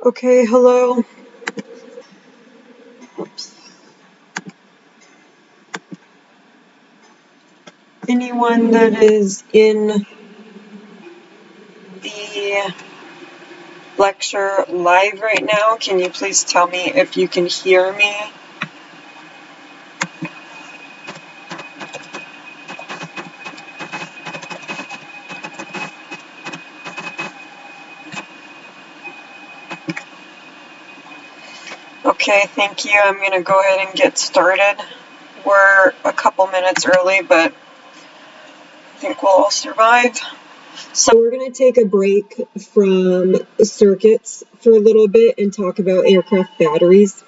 Okay, hello. Oops. Anyone that is in the lecture live right now, can you please tell me if you can hear me? Okay, thank you. I'm going to go ahead and get started. We're a couple minutes early, but I think we'll all survive. So we're going to take a break from circuits for a little bit and talk about aircraft batteries.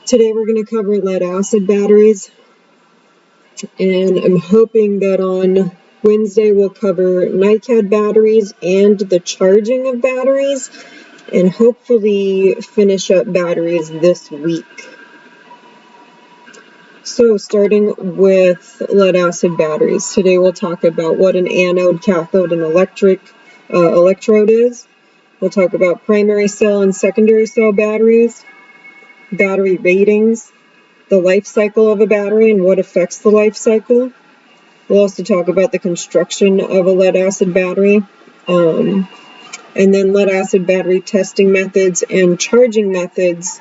Today we're going to cover lead-acid batteries, and I'm hoping that on Wednesday we'll cover NiCad batteries and the charging of batteries, and hopefully finish up batteries this week. So starting with lead-acid batteries, today we'll talk about what an anode, cathode, and electrode is. We'll talk about primary cell and secondary cell batteries, battery ratings, the life cycle of a battery and what affects the life cycle. We'll also talk about the construction of a lead-acid battery, and then lead-acid battery testing methods and charging methods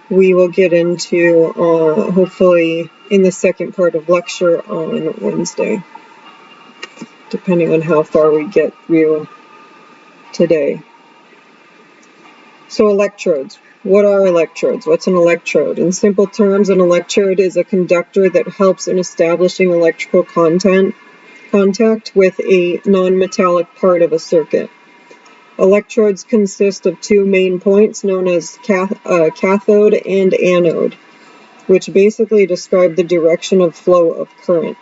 we will get into hopefully in the second part of lecture on Wednesday, depending on how far we get through today. So electrodes. What are electrodes? What's an electrode? In simple terms, an electrode is a conductor that helps in establishing electrical contact with a non-metallic part of a circuit. Electrodes consist of two main points known as cathode and anode, which basically describe the direction of flow of current.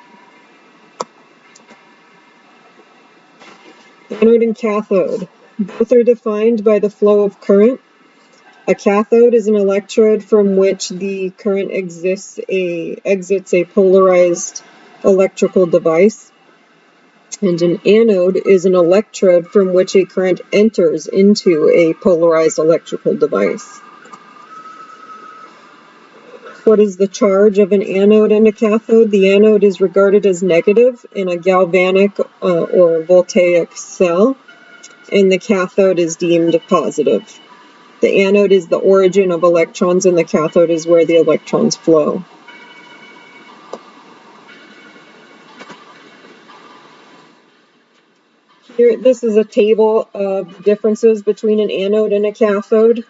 Anode and cathode. Both are defined by the flow of current. A cathode is an electrode from which the current exits a polarized electrical device, and an anode is an electrode from which a current enters into a polarized electrical device. What is the charge of an anode and a cathode? The anode is regarded as negative in a galvanic or voltaic cell, and the cathode is deemed positive. The anode is the origin of electrons, and the cathode is where the electrons flow. Here, this is a table of differences between an anode and a cathode,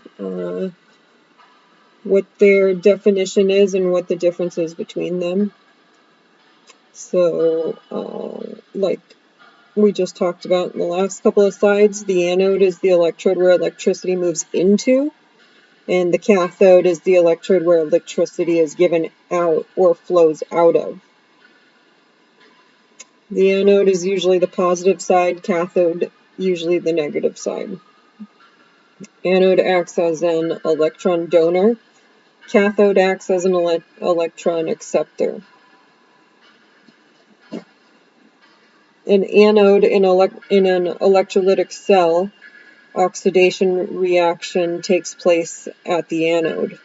what their definition is and what the difference is between them. So, like we just talked about in the last couple of slides, the anode is the electrode where electricity moves into, and the cathode is the electrode where electricity is given out or flows out of. The anode is usually the positive side, cathode usually the negative side. Anode acts as an electron donor, cathode acts as an electron acceptor. An anode in an electrolytic cell, oxidation reaction takes place at the anode.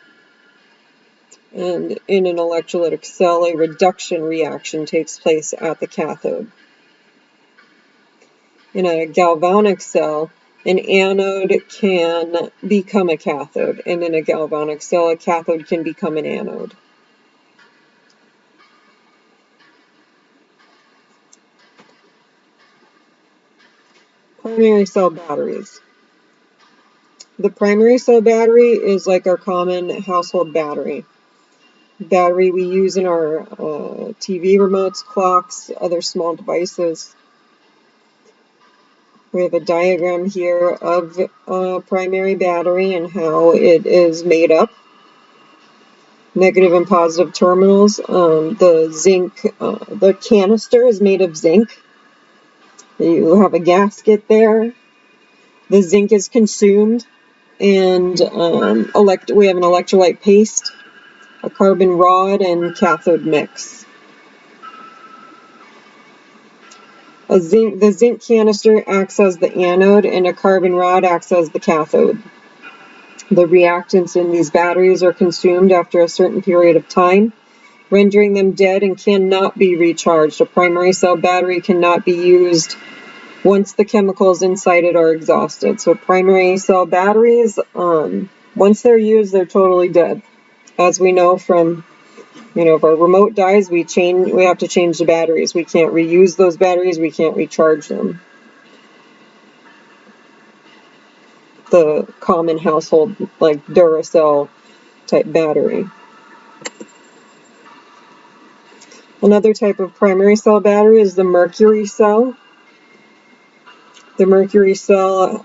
And in an electrolytic cell, a reduction reaction takes place at the cathode. In a galvanic cell, an anode can become a cathode, and in a galvanic cell, a cathode can become an anode. Primary cell batteries. The primary cell battery is like our common household battery. Battery we use in our TV remotes, clocks, other small devices. We have a diagram here of a primary battery and how it is made up. Negative and positive terminals. The canister is made of zinc. You have a gasket there. The zinc is consumed, and we have an electrolyte paste, a carbon rod, and cathode mix. The zinc canister acts as the anode and a carbon rod acts as the cathode. The reactants in these batteries are consumed after a certain period of time, rendering them dead and cannot be recharged. A primary cell battery cannot be used once the chemicals inside it are exhausted. So primary cell batteries, once they're used, they're totally dead. As we know from, if our remote dies, we have to change the batteries. We can't reuse those batteries. We can't recharge them. The common household, like Duracell type battery. Another type of primary cell battery is the mercury cell. The mercury cell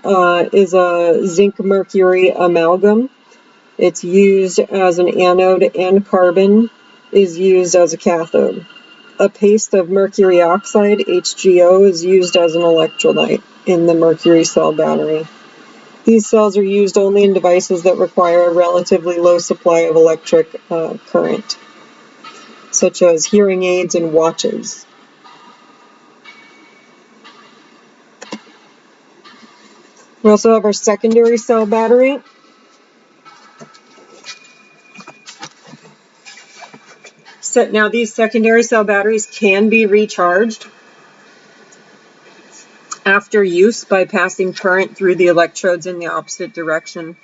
is a zinc-mercury amalgam. It's used as an anode, and carbon is used as a cathode. A paste of mercury oxide, HgO, is used as an electrolyte in the mercury cell battery. These cells are used only in devices that require a relatively low supply of electric current, such as hearing aids and watches. We also have our secondary cell battery. So now these secondary cell batteries can be recharged after use by passing current through the electrodes in the opposite direction,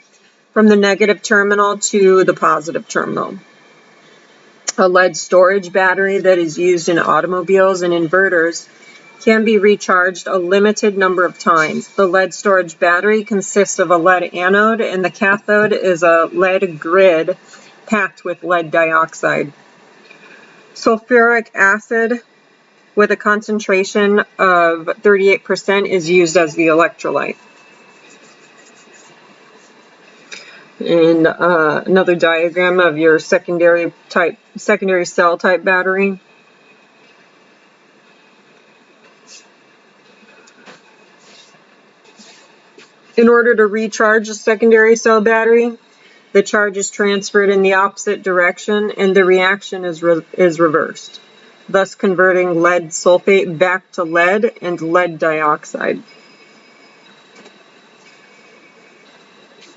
from the negative terminal to the positive terminal. A lead storage battery that is used in automobiles and inverters can be recharged a limited number of times. The lead storage battery consists of a lead anode, and the cathode is a lead grid packed with lead dioxide. Sulfuric acid with a concentration of 38% is used as the electrolyte. And another diagram of your secondary cell type battery. In order to recharge a secondary cell battery, the charge is transferred in the opposite direction and the reaction is reversed, thus converting lead sulfate back to lead and lead dioxide.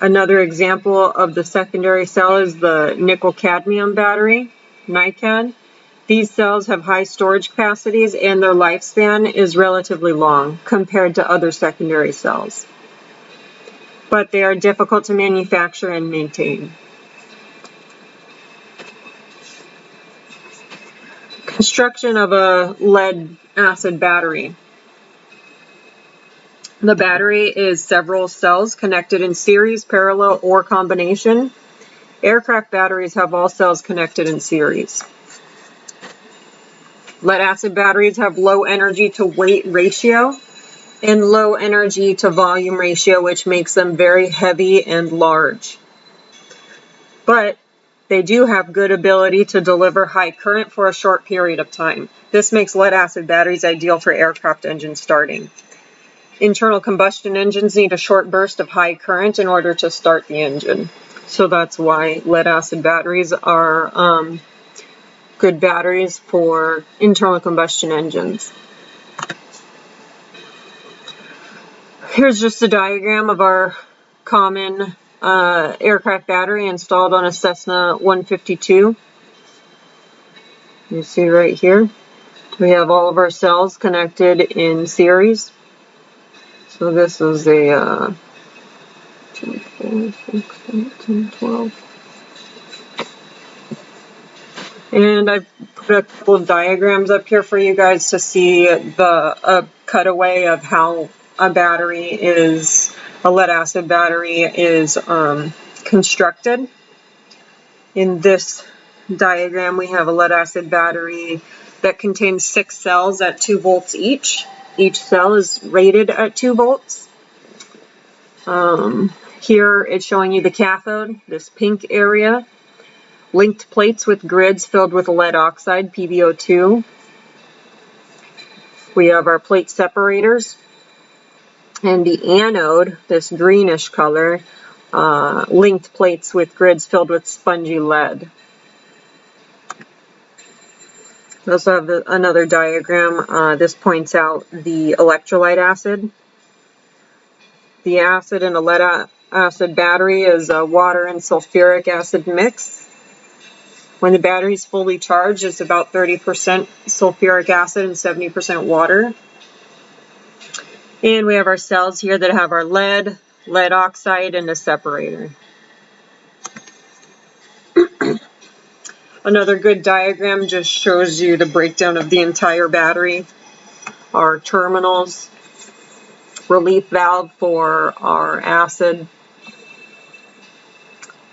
Another example of the secondary cell is the nickel-cadmium battery, NiCad. These cells have high storage capacities and their lifespan is relatively long compared to other secondary cells, but they are difficult to manufacture and maintain. Construction of a lead acid battery. The battery is several cells connected in series, parallel, or combination. Aircraft batteries have all cells connected in series. Lead acid batteries have low energy to weight ratio and low energy to volume ratio, which makes them very heavy and large. But they do have good ability to deliver high current for a short period of time. This makes lead acid batteries ideal for aircraft engine starting. Internal combustion engines need a short burst of high current in order to start the engine. So that's why lead acid batteries are good batteries for internal combustion engines. Here's just a diagram of our common aircraft battery installed on a Cessna 152. You see right here, we have all of our cells connected in series. So this is a 2, 4, 6, 8, 10, 12. And I've put a couple of diagrams up here for you guys to see the cutaway of how a lead acid battery is constructed. In this diagram, we have a lead acid battery that contains 6 cells at 2 volts each. Each cell is rated at 2 volts. Here it's showing you the cathode, this pink area. Linked plates with grids filled with lead oxide, PbO2. We have our plate separators. And the anode, this greenish color, linked plates with grids filled with spongy lead. We also have another diagram. This points out the electrolyte acid. The acid in a lead acid battery is a water and sulfuric acid mix. When the battery is fully charged, it's about 30% sulfuric acid and 70% water. And we have our cells here that have our lead oxide, and a separator. Another good diagram just shows you the breakdown of the entire battery. Our terminals, relief valve for our acid.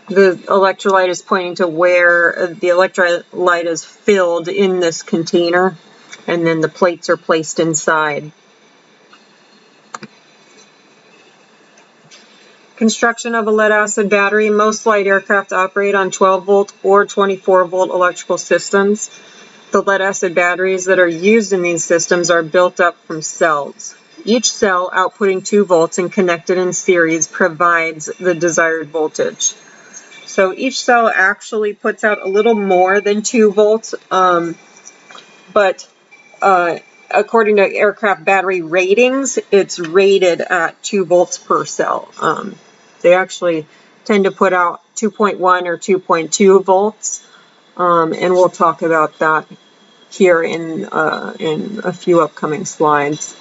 The electrolyte is pointing to where the electrolyte is filled in this container, and then the plates are placed inside. Construction of a lead acid battery. Most light aircraft operate on 12 volt or 24 volt electrical systems. The lead acid batteries that are used in these systems are built up from cells. Each cell outputting 2 volts and connected in series provides the desired voltage. So each cell actually puts out a little more than 2 volts, but according to aircraft battery ratings, it's rated at 2 volts per cell. They actually tend to put out 2.1 or 2.2 volts, and we'll talk about that here in a few upcoming slides.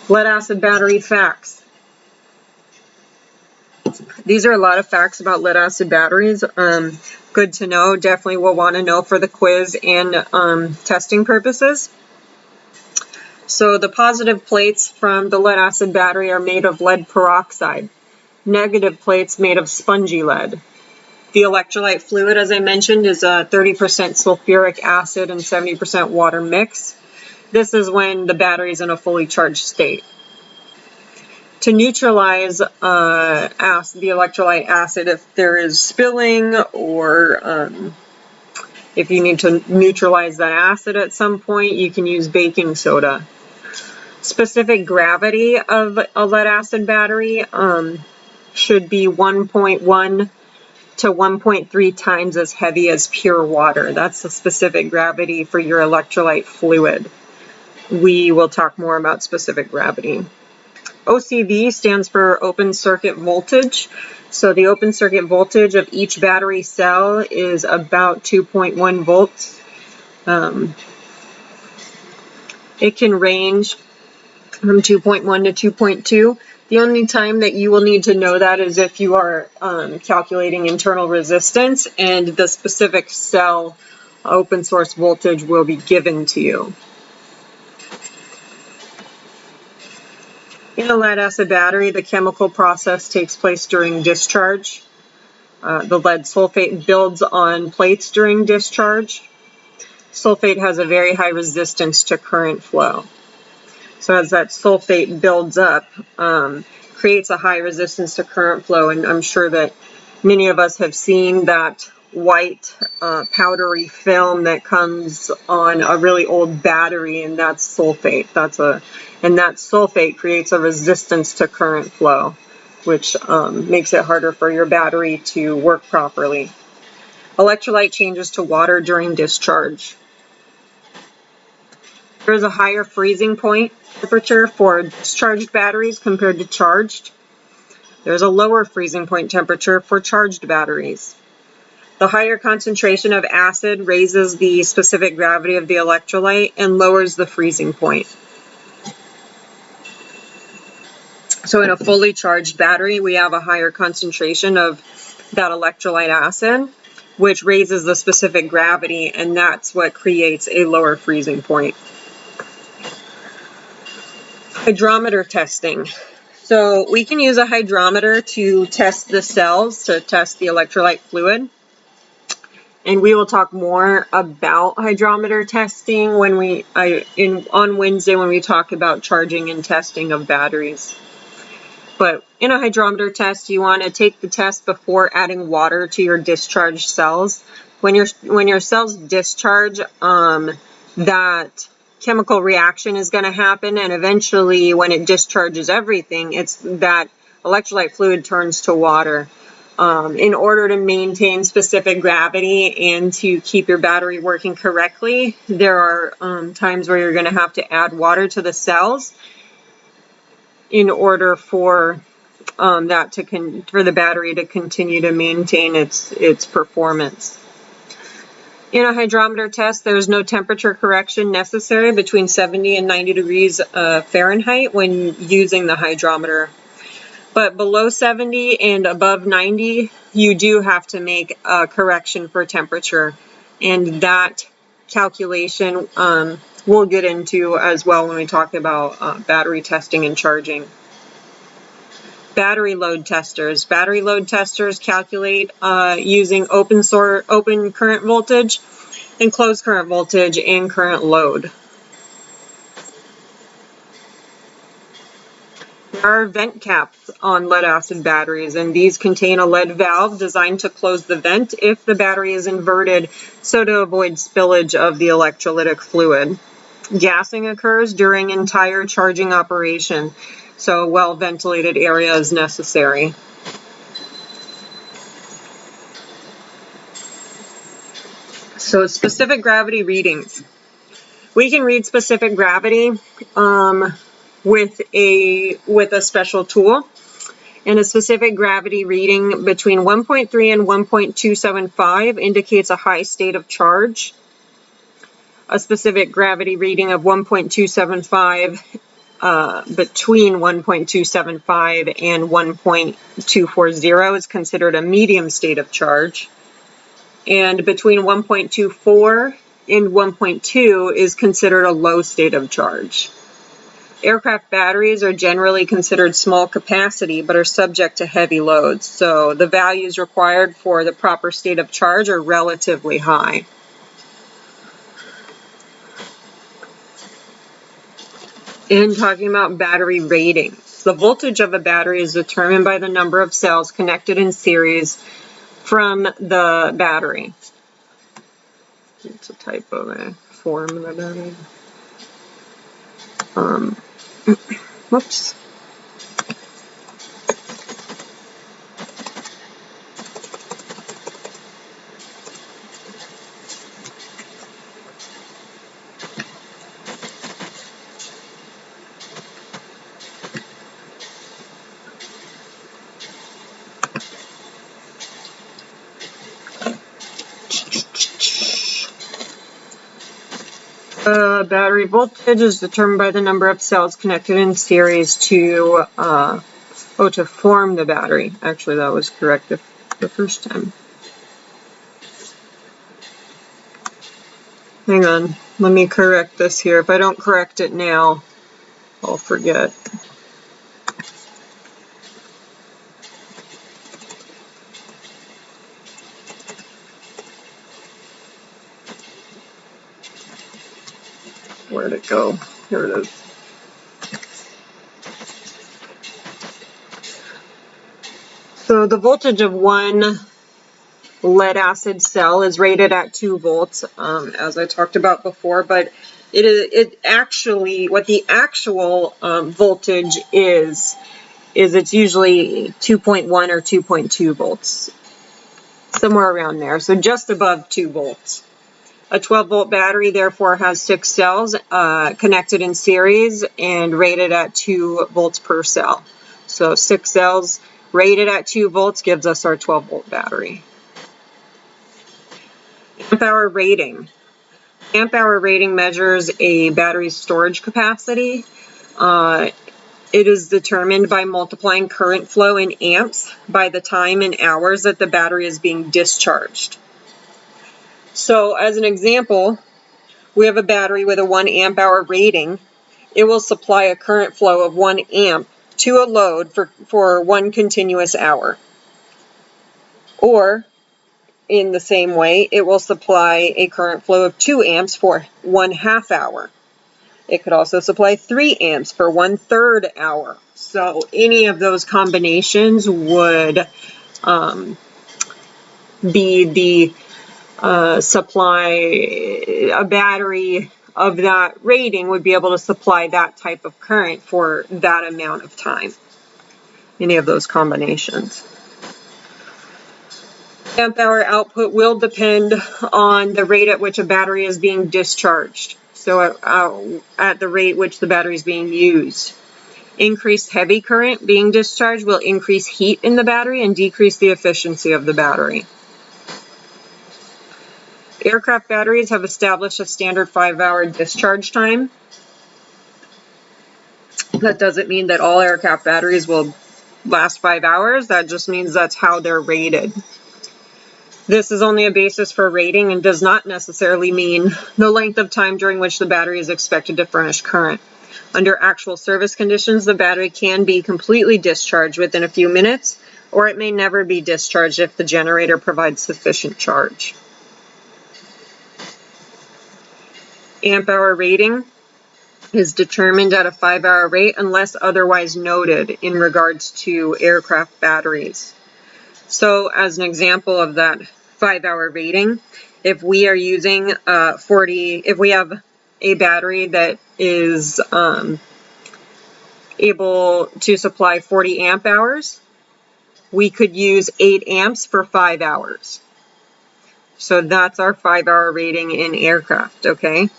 Lead acid battery facts. These are a lot of facts about lead acid batteries. Good to know. Definitely will want to know for the quiz and testing purposes. So the positive plates from the lead acid battery are made of lead peroxide. Negative plates made of spongy lead. The electrolyte fluid, as I mentioned, is a 30% sulfuric acid and 70% water mix. This is when the battery is in a fully charged state. To neutralize the electrolyte acid, if there is spilling or if you need to neutralize that acid at some point, you can use baking soda. Specific gravity of a lead acid battery should be 1.1 to 1.3 times as heavy as pure water. That's the specific gravity for your electrolyte fluid. We will talk more about specific gravity. OCV stands for open circuit voltage. So the open circuit voltage of each battery cell is about 2.1 volts. It can range from 2.1 to 2.2. The only time that you will need to know that is if you are calculating internal resistance, and the specific cell open source voltage will be given to you. In a lead acid battery, the chemical process takes place during discharge. The lead sulfate builds on plates during discharge. Sulfate has a very high resistance to current flow. So as that sulfate builds up, creates a high resistance to current flow, and I'm sure that many of us have seen that white powdery film that comes on a really old battery, and that's sulfate. And that sulfate creates a resistance to current flow, which makes it harder for your battery to work properly. Electrolyte changes to water during discharge. There is a higher freezing point temperature for discharged batteries compared to charged. There's a lower freezing point temperature for charged batteries. The higher concentration of acid raises the specific gravity of the electrolyte and lowers the freezing point. So in a fully charged battery, we have a higher concentration of that electrolyte acid, which raises the specific gravity, and that's what creates a lower freezing point. Hydrometer testing. So we can use a hydrometer to test the cells, to test the electrolyte fluid. And we will talk more about hydrometer testing when on Wednesday when we talk about charging and testing of batteries. But in a hydrometer test, you want to take the test before adding water to your discharged cells. When your cells discharge, that chemical reaction is going to happen, and eventually when it discharges everything, it's that electrolyte fluid turns to water. In order to maintain specific gravity and to keep your battery working correctly, there are times where you're going to have to add water to the cells in order for for the battery to continue to maintain its performance. In a hydrometer test, there is no temperature correction necessary between 70 and 90 degrees Fahrenheit when using the hydrometer. But below 70 and above 90, you do have to make a correction for temperature. And that calculation we'll get into as well when we talk about battery testing and charging. Battery load testers. Battery load testers calculate using open current voltage and closed current voltage and current load. There are vent caps on lead acid batteries, and these contain a lead valve designed to close the vent if the battery is inverted, so to avoid spillage of the electrolytic fluid. Gassing occurs during entire charging operation, so a well-ventilated area is necessary. So specific gravity readings. We can read specific gravity with a special tool. And a specific gravity reading between 1.3 and 1.275 indicates a high state of charge. A specific gravity reading of 1.275 between 1.275 and 1.240 is considered a medium state of charge. And between 1.24 and 1.2 is considered a low state of charge. Aircraft batteries are generally considered small capacity but are subject to heavy loads, so the values required for the proper state of charge are relatively high. In talking about battery ratings, the voltage of a battery is determined by the number of cells connected in series from the battery. It's a typo there. Form of the battery. Whoops. Battery voltage is determined by the number of cells connected in series to form the battery. Actually, that was correct the first time. Hang on, let me correct this here. If I don't correct it now, I'll forget. Where'd it go? Here it is. So the voltage of one lead acid cell is rated at 2 volts, as I talked about before, but it actually, what the actual voltage is it's usually 2.1 or 2.2 volts, somewhere around there, so just above 2 volts. A 12-volt battery therefore has 6 cells connected in series and rated at 2 volts per cell. So 6 cells rated at 2 volts gives us our 12-volt battery. Amp hour rating. Amp hour rating measures a battery's storage capacity. It is determined by multiplying current flow in amps by the time in hours that the battery is being discharged. So as an example, we have a battery with a 1 amp hour rating. It will supply a current flow of 1 amp to a load for 1 continuous hour. Or, in the same way, it will supply a current flow of 2 amps for 1/2 hour. It could also supply 3 amps for 1/3 hour. So any of those combinations would be the supply. A battery of that rating would be able to supply that type of current for that amount of time. Any of those combinations. Amp hour output will depend on the rate at which a battery is being discharged, so at the rate which the battery is being used. Increased heavy current being discharged will increase heat in the battery and decrease the efficiency of the battery. Aircraft batteries have established a standard 5-hour discharge time. That doesn't mean that all aircraft batteries will last 5 hours. That just means that's how they're rated. This is only a basis for rating and does not necessarily mean the length of time during which the battery is expected to furnish current. Under actual service conditions, the battery can be completely discharged within a few minutes, or it may never be discharged if the generator provides sufficient charge. Amp hour rating is determined at a 5-hour rate unless otherwise noted in regards to aircraft batteries. So as an example of that 5-hour rating, if we are using if we have a battery that is able to supply 40 amp hours, we could use 8 amps for 5 hours. So that's our 5-hour rating in aircraft, okay?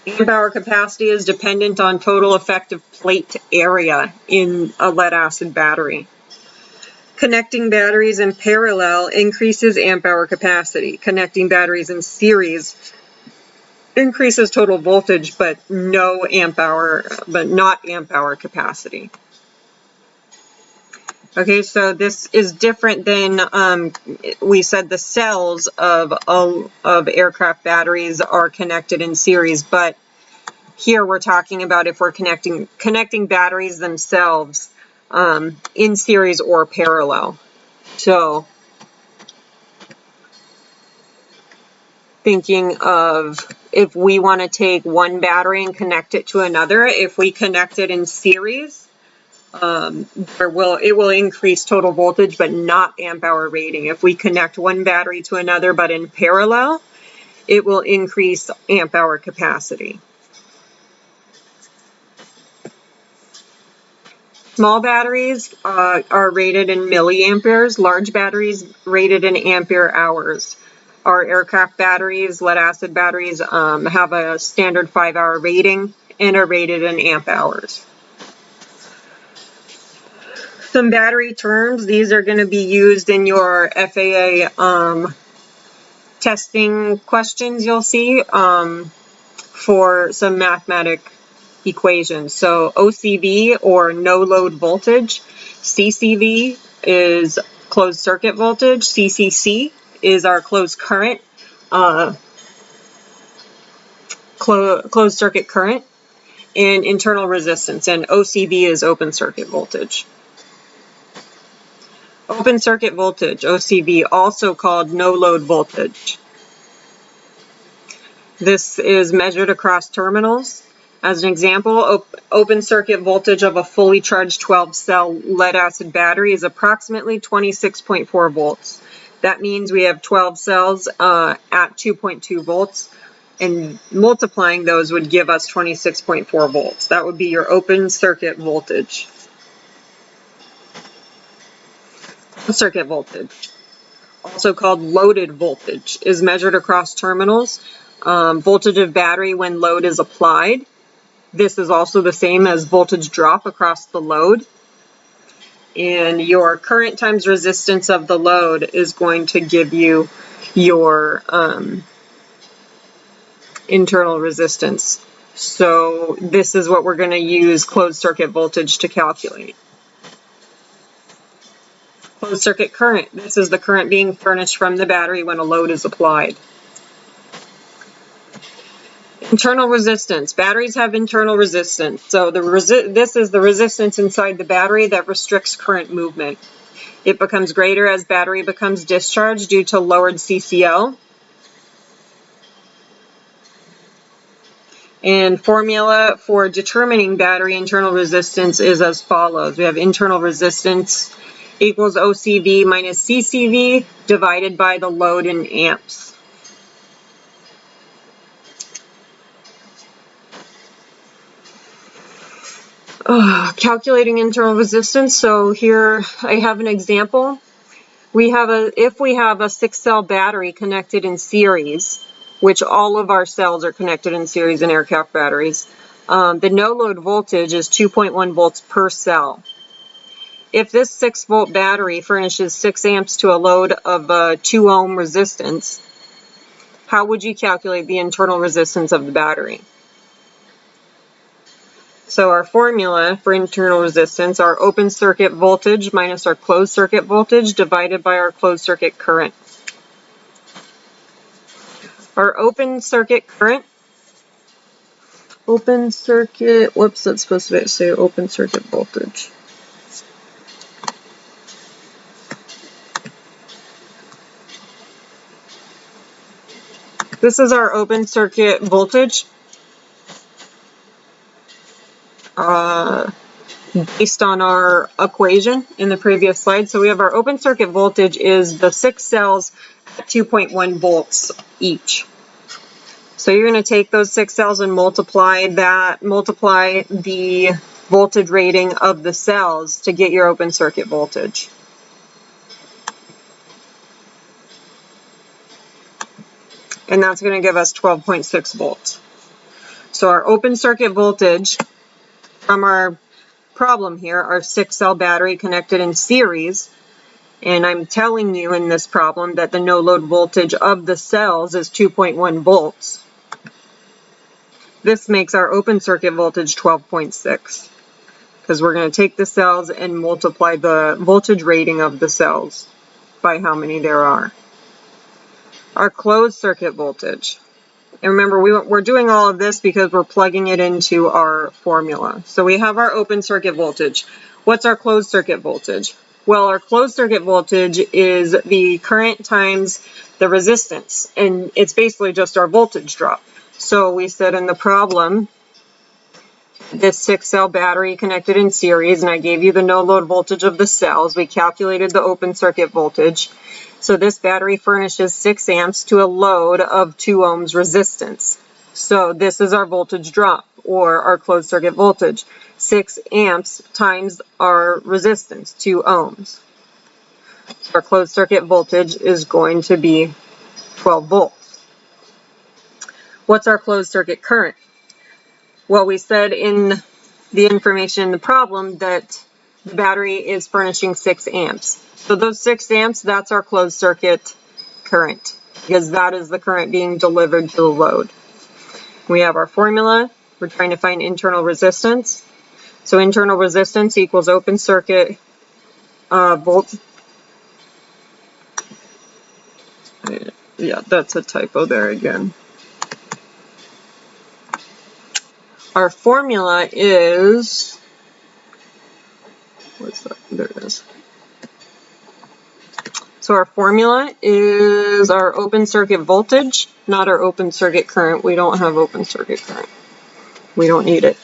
Amp hour capacity is dependent on total effective plate area in a lead-acid battery. Connecting batteries in parallel increases amp hour capacity. Connecting batteries in series increases total voltage, but not amp hour capacity. Okay, so this is different than we said the cells of aircraft batteries are connected in series, but here we're talking about if we're connecting batteries themselves in series or parallel. So thinking of if we want to take one battery and connect it to another, if we connect it in series, it will increase total voltage but not amp hour rating. If we connect one battery to another but in parallel, it will increase amp hour capacity. Small batteries are rated in milliamperes, large batteries rated in ampere hours. Our aircraft batteries, lead acid batteries, have a standard 5-hour rating and are rated in amp hours. Some battery terms, these are going to be used in your FAA testing questions you'll see for some mathematic equations. So OCV, or no load voltage, CCV is closed circuit voltage, CCC is our closed current, closed circuit current, and internal resistance, and OCV is open circuit voltage. Open circuit voltage, OCV, also called no load voltage. This is measured across terminals. As an example, open circuit voltage of a fully charged 12-cell lead-acid battery is approximately 26.4 volts. That means we have 12 cells at 2.2 volts, and multiplying those would give us 26.4 volts. That would be your open circuit voltage. Circuit voltage, also called loaded voltage, is measured across terminals. Voltage of battery when load is applied. This is also the same as voltage drop across the load. And your current times resistance of the load is going to give you your internal resistance. So this is what we're going to use closed circuit voltage to calculate. Closed circuit current. This is the current being furnished from the battery when a load is applied. Internal resistance. Batteries have internal resistance. So this is the resistance inside the battery that restricts current movement. It becomes greater as battery becomes discharged due to lowered CCL. And formula for determining battery internal resistance is as follows. We have internal resistance equals OCV minus CCV divided by the load in amps. Calculating internal resistance. So here I have an example. If we have a 6-cell battery connected in series, which all of our cells are connected in series in aircraft batteries, the no-load voltage is 2.1 volts per cell. If this 6-volt battery furnishes 6 amps to a load of 2 ohm resistance, how would you calculate the internal resistance of the battery? So our formula for internal resistance, our open circuit voltage minus our closed circuit voltage divided by our closed circuit current. Our open circuit current, that's supposed to say open circuit voltage. This is our open circuit voltage. Based on our equation in the previous slide. So we have our open circuit voltage is the 6 cells at 2.1 volts each. So you're going to take those 6 cells and multiply the voltage rating of the cells to get your open circuit voltage. And that's going to give us 12.6 volts. So our open circuit voltage from our problem here, our 6-cell battery connected in series, and I'm telling you in this problem that the no-load voltage of the cells is 2.1 volts. This makes our open circuit voltage 12.6 because we're going to take the cells and multiply the voltage rating of the cells by how many there are. Our closed circuit voltage. And remember, we're doing all of this because we're plugging it into our formula. So we have our open circuit voltage. What's our closed circuit voltage? Well, our closed circuit voltage is the current times the resistance, and it's basically just our voltage drop. So we said in the problem, this 6-cell battery connected in series, and I gave you the no-load voltage of the cells. We calculated the open circuit voltage. So this battery furnishes 6 amps to a load of 2 ohms resistance. So this is our voltage drop, or our closed circuit voltage. 6 amps times our resistance, 2 ohms. So our closed circuit voltage is going to be 12 volts. What's our closed circuit current? Well, we said in the information in the problem that the battery is furnishing 6 amps. So those 6 amps, that's our closed circuit current, because that is the current being delivered to the load. We have our formula. We're trying to find internal resistance. So internal resistance equals open circuit volts. Yeah, that's a typo there again. Our formula is, what's that? There it is. So our formula is our open circuit voltage, not our open circuit current. We don't have open circuit current. We don't need it.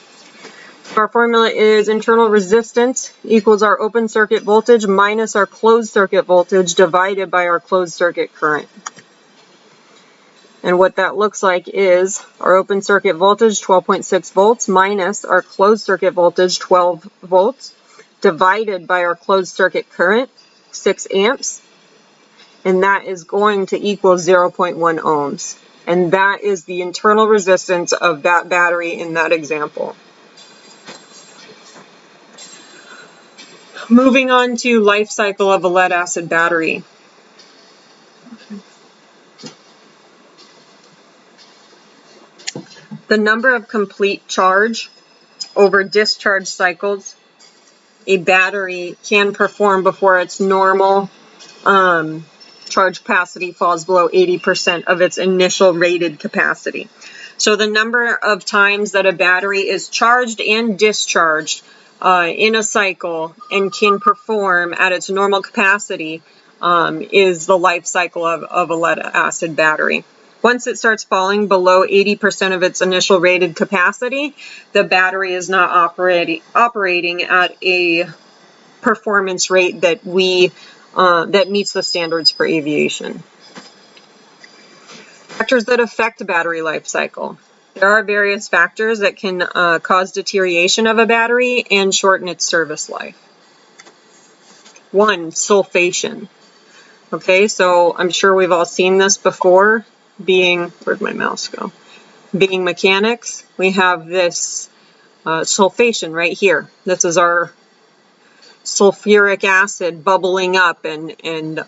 Our formula is internal resistance equals our open circuit voltage minus our closed circuit voltage divided by our closed circuit current. And what that looks like is our open circuit voltage, 12.6 volts, minus our closed circuit voltage, 12 volts, divided by our closed circuit current, 6 amps. And that is going to equal 0.1 ohms. And that is the internal resistance of that battery in that example. Moving on to life cycle of a lead-acid battery. The number of complete charge over discharge cycles a battery can perform before its normal charge capacity falls below 80% of its initial rated capacity. So the number of times that a battery is charged and discharged in a cycle and can perform at its normal capacity is the life cycle of a lead-acid battery. Once it starts falling below 80% of its initial rated capacity, the battery is not operating at a performance rate that that meets the standards for aviation. Factors that affect battery life cycle. There are various factors that can cause deterioration of a battery and shorten its service life. One, sulfation. Okay, so I'm sure we've all seen this before, where'd my mouse go? Being mechanics, we have this sulfation right here. This is our sulfuric acid bubbling up and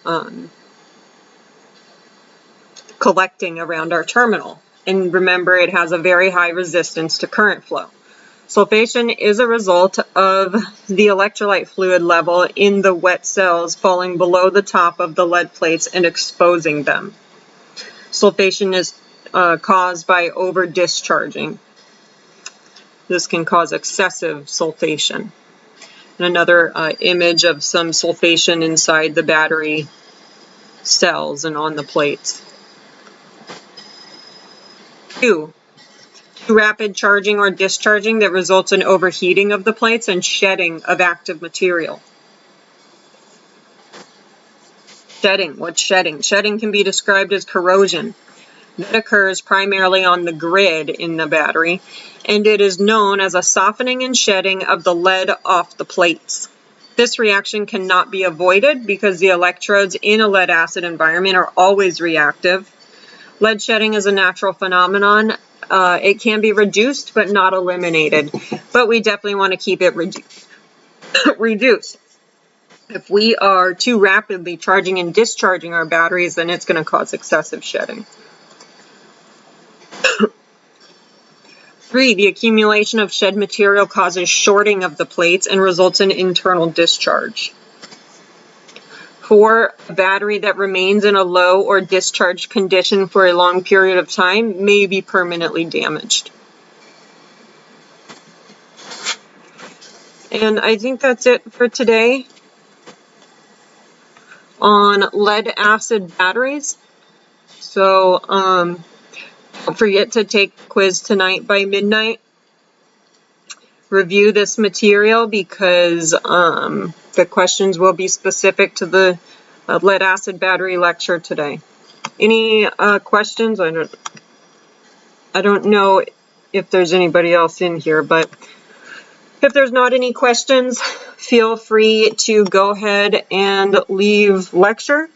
collecting around our terminal. And remember, it has a very high resistance to current flow. Sulfation is a result of the electrolyte fluid level in the wet cells falling below the top of the lead plates and exposing them. Sulfation is caused by over-discharging. This can cause excessive sulfation. And another image of some sulfation inside the battery cells and on the plates. Two, rapid charging or discharging that results in overheating of the plates and shedding of active material. Shedding. What's shedding? Shedding can be described as corrosion that occurs primarily on the grid in the battery, and it is known as a softening and shedding of the lead off the plates. This reaction cannot be avoided because the electrodes in a lead-acid environment are always reactive. Lead shedding is a natural phenomenon. It can be reduced but not eliminated, but we definitely want to keep it reduced. If we are too rapidly charging and discharging our batteries, then it's going to cause excessive shedding. 3, the accumulation of shed material causes shorting of the plates and results in internal discharge. 4, a battery that remains in a low or discharged condition for a long period of time may be permanently damaged. And I think that's it for today on lead-acid batteries. So don't forget to take the quiz tonight by midnight. Review this material because the questions will be specific to the lead-acid battery lecture today. Any questions? I don't know if there's anybody else in here, but if there's not any questions, feel free to go ahead and leave lecture.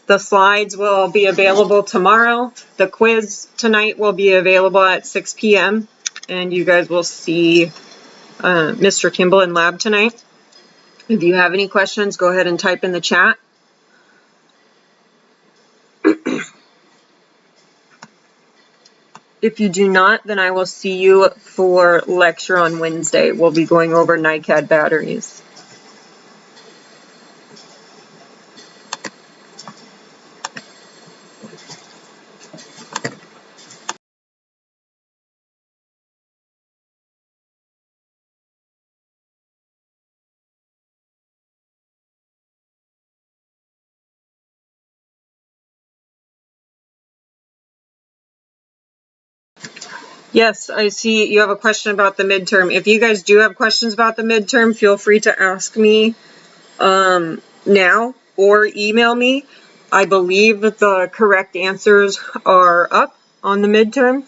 The slides will be available tomorrow. The quiz tonight will be available at 6 p.m. and you guys will see Mr. Kimball in lab tonight. If you have any questions, go ahead and type in the chat. If you do not, then I will see you for lecture on Wednesday. We'll be going over NiCad batteries. Yes, I see you have a question about the midterm. If you guys do have questions about the midterm, feel free to ask me now or email me. I believe that the correct answers are up on the midterm,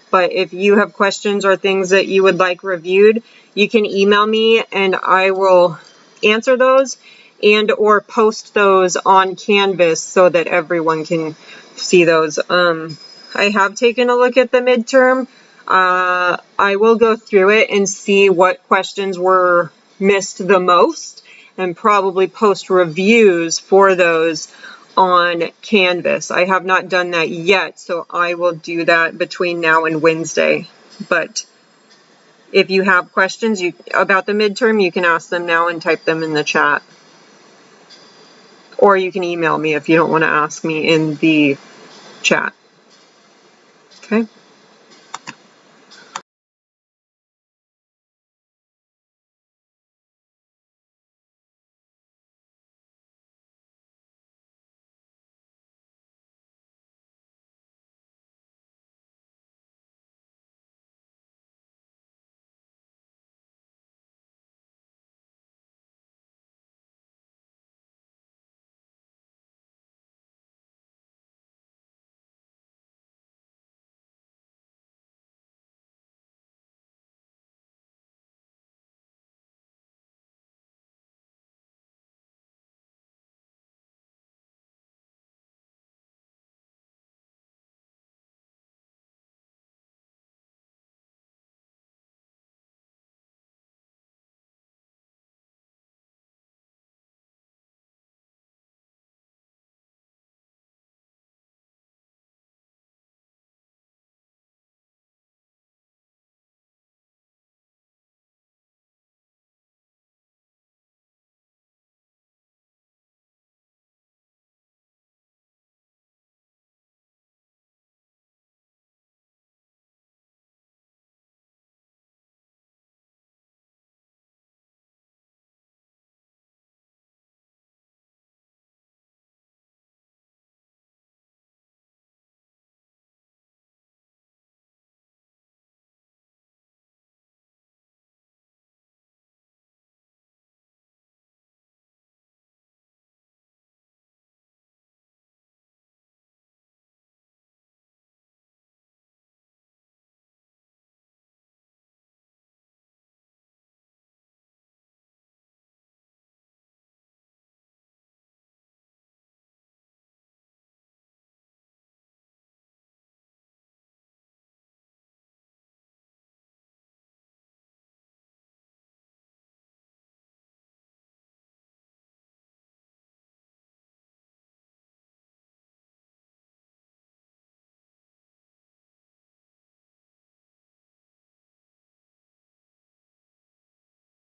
but if you have questions or things that you would like reviewed, you can email me and I will answer those and or post those on Canvas so that everyone can see those. I have taken a look at the midterm. I will go through it and see what questions were missed the most and probably post reviews for those on Canvas. I have not done that yet, so I will do that between now and Wednesday. But if you have questions about the midterm, you can ask them now and type them in the chat. Or you can email me if you don't want to ask me in the chat. Okay?